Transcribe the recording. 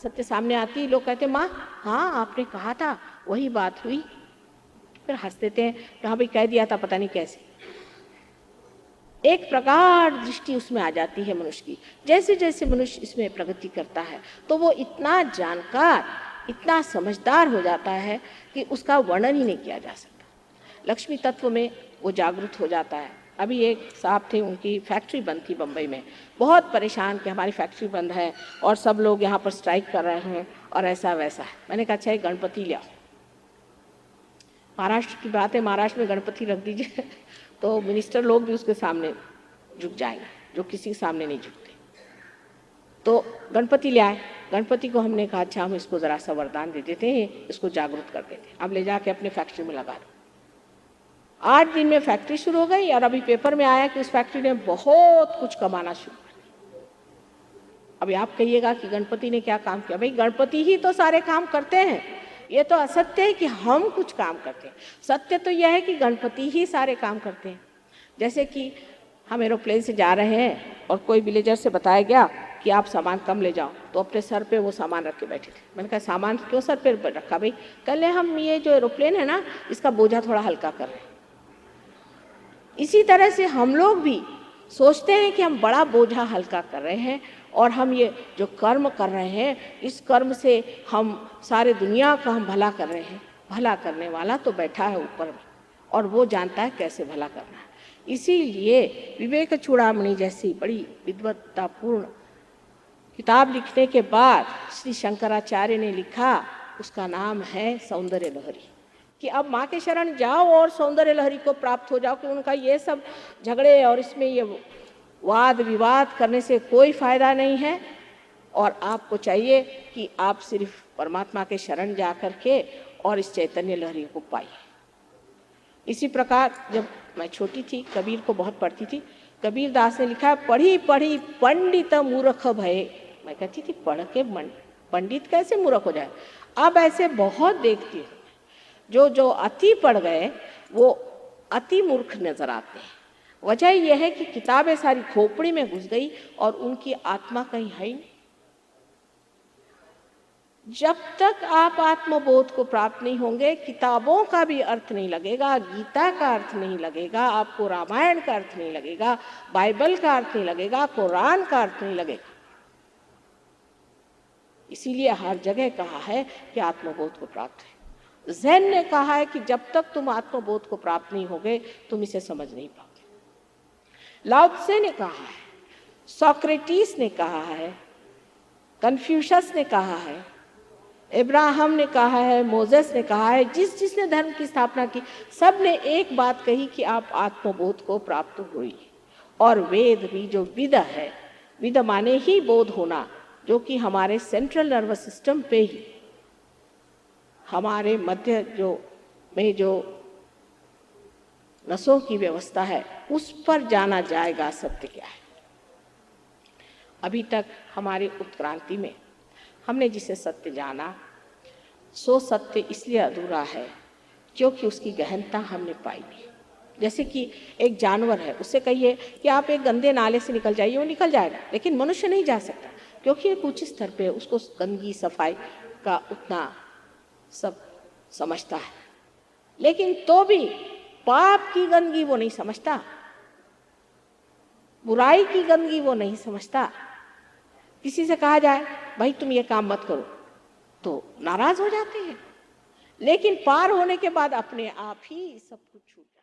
सत्य सामने आती, लोग कहते माँ हाँ आपने कहा था, वही बात हुई। फिर हंस देते हैं, हाँ भाई कह दिया था, पता नहीं कैसे। एक प्रगाढ़ दृष्टि उसमें आ जाती है मनुष्य की। जैसे जैसे मनुष्य इसमें प्रगति करता है तो वो इतना जानकार, इतना समझदार हो जाता है कि उसका वर्णन ही नहीं किया जा सकता। लक्ष्मी तत्व में वो जागरूक हो जाता है। अभी एक साहब थे, उनकी फैक्ट्री बंद थी बम्बई में, बहुत परेशान कि हमारी फैक्ट्री बंद है और सब लोग यहाँ पर स्ट्राइक कर रहे हैं और ऐसा वैसा है। मैंने कहा अच्छा एक गणपति ले आओ। महाराष्ट्र की बात है, महाराष्ट्र में गणपति रख दीजिए तो मिनिस्टर लोग भी उसके सामने झुक जाएंगे, जो किसी के सामने नहीं झुकते। तो गणपति ले आए। गणपति को हमने कहा अच्छा हम इसको ज़रा सा वरदान दे देते हैं, इसको जागरूक कर देते हैं, अब ले जाके अपने फैक्ट्री में लगा दो। 8 दिन में फैक्ट्री शुरू हो गई और अभी पेपर में आया कि उस फैक्ट्री ने बहुत कुछ कमाना शुरू कर दिया। अभी आप कहिएगा कि गणपति ने क्या काम किया? भाई गणपति ही तो सारे काम करते हैं। ये तो असत्य है कि हम कुछ काम करते हैं। सत्य तो यह है कि गणपति ही सारे काम करते हैं। जैसे कि हम एरोप्लेन से जा रहे हैं और कोई विलेजर से बताया गया कि आप सामान कम ले जाओ, तो अपने सर पे वो सामान रख के बैठे थे। मैंने कहा सामान क्यों सर पे रखा? भाई कल हम ये जो एरोप्लेन है ना, इसका बोझा थोड़ा हल्का कर रहे हैं। इसी तरह से हम लोग भी सोचते हैं कि हम बड़ा बोझा हल्का कर रहे हैं और हम ये जो कर्म कर रहे हैं, इस कर्म से हम सारे दुनिया का हम भला कर रहे हैं। भला करने वाला तो बैठा है ऊपर और वो जानता है कैसे भला करना है। इसीलिए विवेक चूड़ामणि जैसी बड़ी विद्वत्तापूर्ण किताब लिखने के बाद श्री शंकराचार्य ने लिखा, उसका नाम है सौंदर्य लहरी, कि अब माँ के शरण जाओ और सौंदर्य लहरी को प्राप्त हो जाओ। कि उनका ये सब झगड़े और इसमें ये वाद विवाद करने से कोई फायदा नहीं है और आपको चाहिए कि आप सिर्फ परमात्मा के शरण जा कर के और इस चैतन्य लहरी को पाइए। इसी प्रकार जब मैं छोटी थी, कबीर को बहुत पढ़ती थी। कबीर दास ने लिखा पढ़ी पढ़ी पंडित मूर्ख भये। मैं कहती थी पढ़ के पंडित कैसे मूर्ख हो जाए? अब ऐसे बहुत देखती हूँ जो जो अति पढ़ गए वो अति मूर्ख नजर आते हैं। वजह यह है कि किताबें सारी खोपड़ी में घुस गई और उनकी आत्मा कहीं है ही नहीं। जब तक आप आत्मबोध को प्राप्त नहीं होंगे, किताबों का भी अर्थ नहीं लगेगा, गीता का अर्थ नहीं लगेगा, आपको रामायण का अर्थ नहीं लगेगा, बाइबल का अर्थ नहीं लगेगा, कुरान का अर्थ नहीं लगेगा। इसीलिए हर जगह कहा है कि आत्मबोध को प्राप्त है। ज़ेन ने कहा है कि जब तक तुम आत्मबोध को प्राप्त नहीं होगे तुम इसे समझ नहीं पाओगे। लाओ त्से ने कहा है, सोक्रेटिस ने कहा है, कन्फ्यूशस ने कहा है, इब्राहिम ने कहा है, मोजेस ने कहा है, जिसने धर्म की स्थापना की सब ने एक बात कही कि आप आत्मबोध को प्राप्त हुई। और वेद भी जो विद है, विद माने ही बोध होना, जो कि हमारे सेंट्रल नर्वस सिस्टम पे ही, हमारे मध्य में जो नसों की व्यवस्था है उस पर जाना जाएगा सत्य क्या है। अभी तक हमारी उत्क्रांति में हमने जिसे सत्य जाना, सो सत्य इसलिए अधूरा है क्योंकि उसकी गहनता हमने पाई नहीं। जैसे कि एक जानवर है, उससे कहिए कि आप एक गंदे नाले से निकल जाइए, वो निकल जाएगा, लेकिन मनुष्य नहीं जा सकता क्योंकि एक उच्च स्तर पे उसको गंदगी सफाई का उतना सब समझता है। लेकिन तो भी पाप की गंदगी वो नहीं समझता, बुराई की गंदगी वो नहीं समझता। किसी से कहा जाए भाई तुम ये काम मत करो तो नाराज हो जाते हैं, लेकिन पार होने के बाद अपने आप ही सब कुछ छूट जाता है।